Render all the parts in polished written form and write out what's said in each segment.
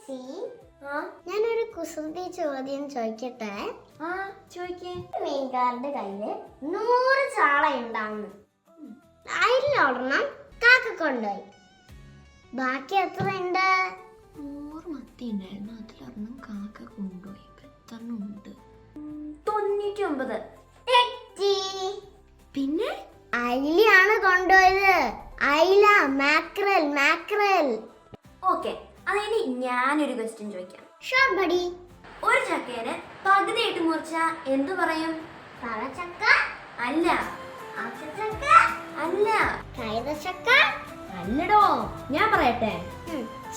ചേച്ചി, ഞാനൊരു കുസൃതി ചോദ്യം ചോദിക്കട്ടെ? ചോദിക്കേ. മീൻകാരുടെ കയ്യില് 100 ചാള ഉണ്ടാവുന്നു. അതിലൊരെണ്ണം കാക്ക കൊണ്ടുപോയി. ബാക്കി എത്ര ഉണ്ട്? 100 മത്തി ഉണ്ടായിരുന്നു, അതിലൊരെണ്ണം കാക്ക കൊണ്ടുപോയി. എത്ര ഉണ്ട്? 99. തെറ്റി. പിന്നെ അയിലാണ് കൊണ്ടുപോയത്. അയില, മാക്രൽ, മാക്രൽ. ഓക്കെ, അതിന് ഞാനൊരു ക്വസ്റ്റ്യൻ ചോദിക്കാം. Sure buddy. ഒരു ചക്കേനെ പകുതിയായിട്ട് മുറിച്ച എന്തു പറയും? പഴച്ചക്ക അല്ല. ആത്തച്ചക്ക അല്ല. കൈതച്ചക്ക അല്ലടോ, ഞാൻ പറയട്ടെ.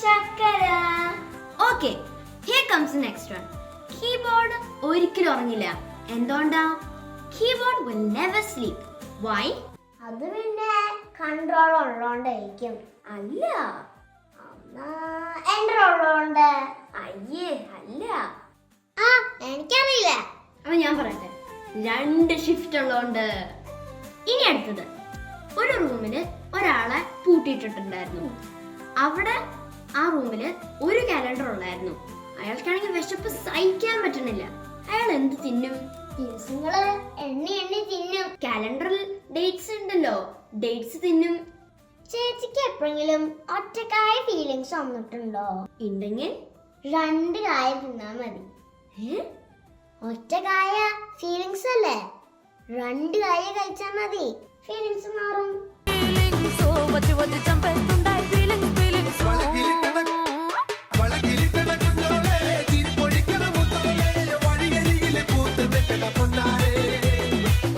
ചക്കര. Okay, here comes next one. Keyboard ഒരിക്കലും ഉറങ്ങില്ല. എന്തുകൊണ്ടാ? Keyboard will never sleep. Why? അത് പിന്നെ കൺട്രോൾ ഉള്ളോണ്ടായിരിക്കും. അല്ല. എൻട്രോ ഉള്ളോണ്ട്. അയ്യേ, അല്ല. എനിക്കറിയില്ല. അപ്പൊ ഞാൻ പറയട്ടെ, 2 ഷിഫ്റ്റ് ഉള്ളോണ്ട്. ഇനി അടുത്തത്, ഒരു റൂമില് ഒരാളെ പൂട്ടിയിട്ടിട്ടുണ്ടായിരുന്നു. അവിടെ ആ റൂമില് ഒരു കാലണ്ടർ ഉള്ളായിരുന്നു. അയാൾക്കാണെങ്കിൽ വിശപ്പ് സഹിക്കാൻ പറ്റുന്നില്ല. അയാൾ എന്ത് തിന്നും? ദിവസങ്ങള് എണ്ണി എണ്ണി തിന്നും. കാലണ്ടറിൽ ഡേറ്റ്സ് ഉണ്ടല്ലോ, ഡേറ്റ്സ് തിന്നും. ചേച്ചിക്ക് എപ്പോഴെങ്കിലും ഒറ്റക്കായ ഫീലിങ്സ് വന്നിട്ടുണ്ടോ? ഉണ്ടെങ്കിൽ 2 കായ തിന്നാ മതി. ഒറ്റക്കായ ഫീലിങ്സ് അല്ലേ, 2 കായ കഴിച്ചാ മതി, ഫീലിങ്സ് മാറും.